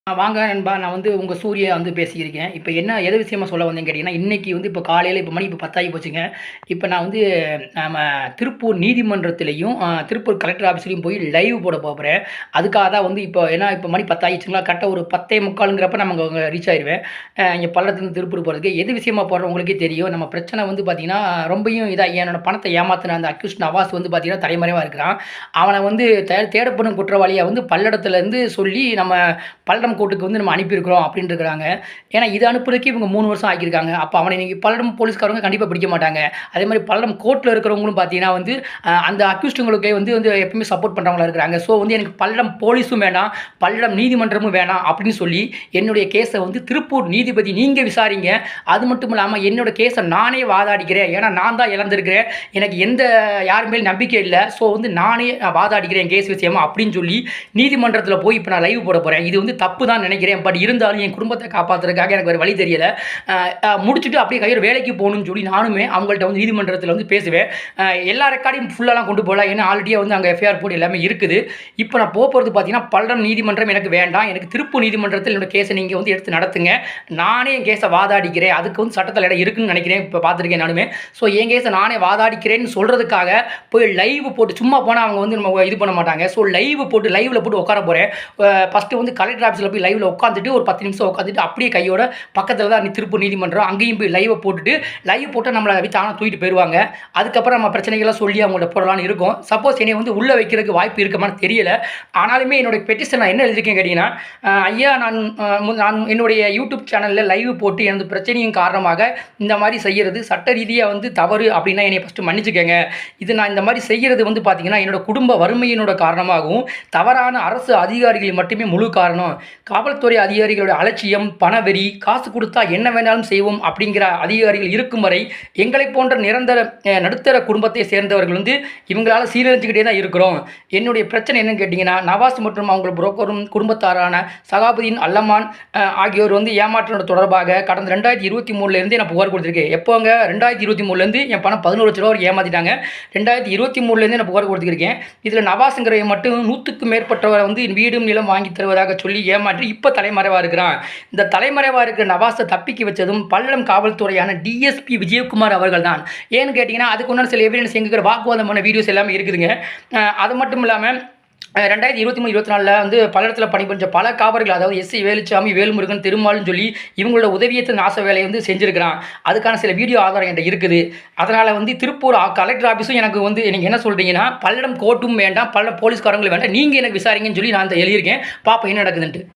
வாங்க நண்பா. நான் உங்க சூர்யா பேசியிருக்கேன். இப்ப என்ன எது விஷயமா சொல்ல வந்தேன்னு கேட்டீங்கன்னா, இன்னைக்கு இப்ப காலையில மணி 10 ஆகி போச்சுங்க. இப்ப நான் நம்ம திருப்பூர் நீதிமன்றத்திலயும், திருப்பூர் கலெக்டர் ஆஃபீஸ்லயும் போய் லைவ் போட போப்போறேன். அதுக்காக தான் இப்ப மணி 10 ஆகிடுச்சுங்களா, கரெக்ட்டா ஒரு 10:45ங்கிறப்ப நம்ம அங்க ரீச் ஆயிருவேன். இங்க பல்லடத்துலருந்து திருப்பூர் போறதுக்கு. எது விஷயமா போறோம் உங்களுக்கே தெரியும். நம்ம பிரச்சனை பார்த்தீங்கன்னா, ரொம்பயும் இதா என்னோட பணத்த ஏமாத்துன அந்த அக்யூஸ்ட் நவாஸ் பார்த்தீங்கன்னா, தலைமறைவா இருக்கிறான். அவன தேடப்படும் குற்றவாளியா பல்லடத்துலருந்து சொல்லி நம்ம பல்லடம் கோர்ட்டுக்கு நம்ம அனுப்பியிருக்கிறோம் அப்படின்னு இருக்கிறாங்க. ஏன்னா இது அனுப்புறதுக்கு இவங்க 3 வருஷம் ஆக்கியிருக்காங்க. அப்ப அவன இன்னைக்கு பல்லடம் போலீஸ்காரங்க கண்டிப்பா பிடிக்க மாட்டாங்க. அதே மாரி பல்லடம் கோர்ட்ல இருக்கிறவங்களும் பார்த்தீங்கன்னா அந்த அக்யூஸ்டுங்களுக்கு வந்து வந்து எப்பவுமே சப்போர்ட் பண்றவங்களா இருக்கிறாங்க. ஸோ எனக்கு பல்லடம் போலீஸும் வேண்டாம், பல்லடம் நீதிமன்றமும் வேணாம் அப்படின்னு சொல்லி என்னுடைய கேஸ திருப்பூர் நீதிபதி நீங்க விசாரிங்க. அது மட்டும் இல்லாம என்னோட கேஸ நானே வாதாடிக்கிறேன். ஏன்னா நான் தான் இழந்திருக்கிறேன். எனக்கு யார் மேலும் நம்பிக்கை இல்ல. ஸோ நானே வாதாடிக்கிறேன் கேஸ் விஷயமா அப்படின்னு சொல்லி நீதிமன்றத்தில போய் இப்ப நான் லைவ் போட போறேன். இது தப்பு தான் நினைக்கிறேன். பட் இருந்தாலும் என் குடும்பத்தை காப்பாத்துறதுக்காக எனக்கு வேற வழி தெரியல. முடிச்சுட்டு அப்படியே கையோட வேலைக்கு போகணும்னு சொல்லி நானுமே அவங்கள்ட்ட நீதிமன்றத்தில் பேசுவேன். எல்லா ரெக்கார்டையும் ஃபுல்லாலாம் கொண்டு போகல. ஏன்னா ஆல்ரெடியா அங்கே எஃப்ஐஆர் போட்டு எல்லாமே இருக்குது. இப்போ நான் போகிறது பார்த்தீங்கன்னா பல்லடம் நீதிமன்றம் எனக்கு வேண்டாம். எனக்கு திருப்பூர் நீதிமன்றத்தில் என்னோட கேஸை நீங்கள் எடுத்து நடத்துங்க. நானே என் கேஸை வாதாடிக்கிறேன். அதுக்கு சட்டத்தில் இடம் இருக்குன்னு நினைக்கிறேன். இப்போ பார்த்துருக்கேன் நானுமே. ஸோ என் கேஸை நானே வாதாடிக்கிறேன்னு சொல்கிறதுக்காக போய் லைவ் போட்டு சும்மா போனால் அவங்க நம்ம இது பண்ண மாட்டாங்க. ஸோ லைவ் போட்டு லைவில் போட்டு உட்கார போகிறேன். ஃபஸ்ட்டு கலெக்டர் ஆஃபீஸில் போய் லைவில் உட்காந்துட்டு ஒரு 10 நிமிஷம் உட்காந்துட்டு அப்படியே கையோட பக்கத்தில் தான் திருப்பூர் நீதிமன்றம், அங்கேயும் போய் லைவை போட்டுட்டு லைவ் போட்டால் நம்மளை தானாக தூக்கிட்டு போயிடுவாங்க. அதுக்கப்புறம் நம்ம பிரச்சனைகள்லாம் சொல்லி அவங்கள்ட்ட போடலான்னு இருக்கும். சப்போஸ் என்னை உள்ளே வைக்கிறதுக்கு வாய்ப்பு இருக்குமான்னு தெரியல. ஆனாலுமே என்னுடைய பெட்டிஷன் நான் என்ன எழுதியிருக்கேன் கேட்டிங்கன்னா, ஐயா நான் என்னுடைய யூடியூப் சேனலில் லைவ் போட்டு எனது பிரச்சனையின் காரணமாக இந்த மாதிரி செய்கிறது சட்ட ரீதியாக தவறு அப்படின்னா என்னை ஃபஸ்ட்டு மன்னிச்சுக்கங்க. இது நான் இந்த மாதிரி செய்கிறது பார்த்தீங்கன்னா என்னோட குடும்ப வறுமையினோட காரணமாகவும் தவறான அரசு அதிகாரிகள் மட்டுமே முழு காரணம். காவல்துறை அதிகாரிகளோட அலட்சியம், பணவெறி, காசு கொடுத்தா என்ன வேணாலும் செய்வோம் அப்படிங்கிற அதிகாரிகள் இருக்கும் வரை எங்களை போன்ற நடுத்தர குடும்பத்தை சேர்ந்தவர்கள் இவங்களால சீரழிஞ்சுக்கிட்டே தான் இருக்கிறோம். என்னுடைய பிரச்சனை என்னன்னு கேட்டிங்கன்னா, நவாஸ் மற்றும் அவங்க புரோக்கரும் குடும்பத்தாரான சகாபுதீன், அல்லமான் ஆகியோர் ஏமாற்றத்தோட தொடர்பாக கடந்த 2023 நான் புகார் கொடுத்துருக்கேன். எப்போங்க 2023 என் பணம் 11 லட்ச ரூபா வரைக்கும் ஏமாத்திட்டாங்க. 2023 நான் புகார் கொடுத்துருக்கேன். இதில் நவாஸுங்கிறவன் மட்டும் 100க்கும் மேற்பட்டவர் வீடும் நிலம் வாங்கி தருவதாக சொல்லி ஏமாற்றி இப்போ தலைமறைவாக இருக்கிறான். இந்த தலைமறைவாக இருக்கிற நவாஸை தப்பிக்க வச்சதும் பல்லடம் காவல்துறையான டிஎஸ்பி விஜயகுமார் அவர்கள் தான். ஏன்னு கேட்டிங்கன்னா, அதுக்கு ஒன்றும் சில எவிடன்ஸ் எங்கிற வாக்குவாதமான வீடியோஸ் எல்லாமே இருக்குதுங்க. அது மட்டும் இல்லாமல் 2023-24 பல்லடத்தில் பணிபுரிஞ்ச பல காவலர்கள், அதாவது எஸ்சி வேலுச்சாமி, வேல்முருகன், திருமால்னு சொல்லி இவங்களோட உதவியற்ற நாச வேலையை செஞ்சிருக்கிறான். அதுக்கான சில வீடியோ ஆதாரம் என்கிட்ட இருக்குது. அதனால் திருப்பூர் கலெக்டர் ஆஃபீஸும் எனக்கு நீங்கள் என்ன சொல்கிறீங்கன்னா, பல்லடம் கோர்ட்டும் வேண்டாம், பல்லடம் போலீஸ்காரங்களும் வேண்டாம், நீங்கள் எனக்கு விசாரிங்கன்னு சொல்லி நான் எழுதியிருக்கேன். பாப்பா என்ன நடக்குதுன்ட்டு.